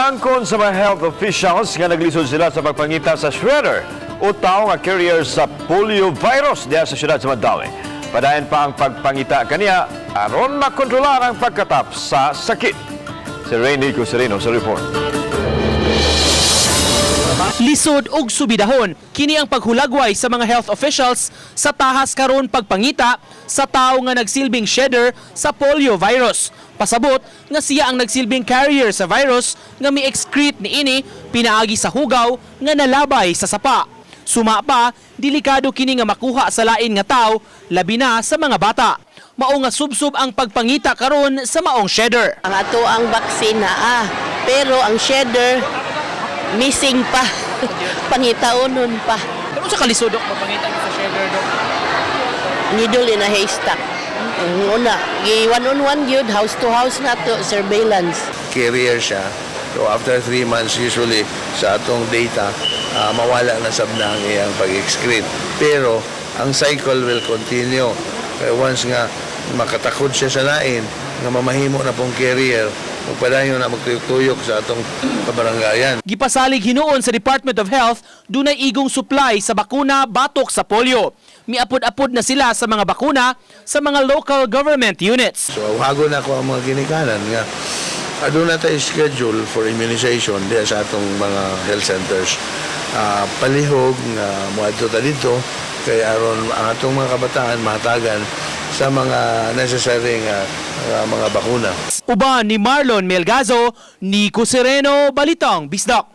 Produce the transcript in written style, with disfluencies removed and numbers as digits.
Nangkon sa mga health officials nga naglisod sila sa pagpangita sa shredder o tao nga carrier sa polio virus diya sa syudad sa Mandaue. Padayon pa ang pagpangita kaniya aron makontrolar ang pagkatap sa sakit. Si Rainy Cusarino sa report. Lisod og subidahon kini ang paghulagway sa mga health officials sa tahas karon pagpangita sa tao nga nagsilbing shedder sa polio virus. Pasabot nga siya ang nagsilbing carrier sa virus nga mi-excrete niini pinaagi sa hugaw nga nalabay sa sapa. Suma pa, delikado kini nga makuha sa lain nga tao, labi na sa mga bata. Mao nga subsub ang pagpangita karon sa maong shedder. Ang ato ang vaksina pero ang shedder missing pa. Pangitaonon pa. Pero sa kalisod dok pagpangita sa shedder dok. Needle in a haystack. Ang una, one-on-one yun, house-to-house na to, surveillance. Carrier siya. So after 3 months, usually sa atong data, mawala na sabna ang iyang pag-excrete. Pero ang cycle will continue. Once nga makatakod siya sa lain, nga mamahimo na pong carrier, magpadayon na magtuyok-tuyok sa atong kabaranggayan. Gipasalig hinuon sa Department of Health, dunay igong supply sa bakuna batok sa polio. Miapod-apod na sila sa mga bakuna sa mga local government units. So hago na ko ang mga ginikanan nga aduna tayo schedule for immunization diya sa atong mga health centers. Palihog nga moadto ta dito kay aron ang atong mga kabataan mahatagan sa mga necessary nga mga bakuna. Uban ni Marlon Melgazo, Nico Sereno, Balitang Bisdak.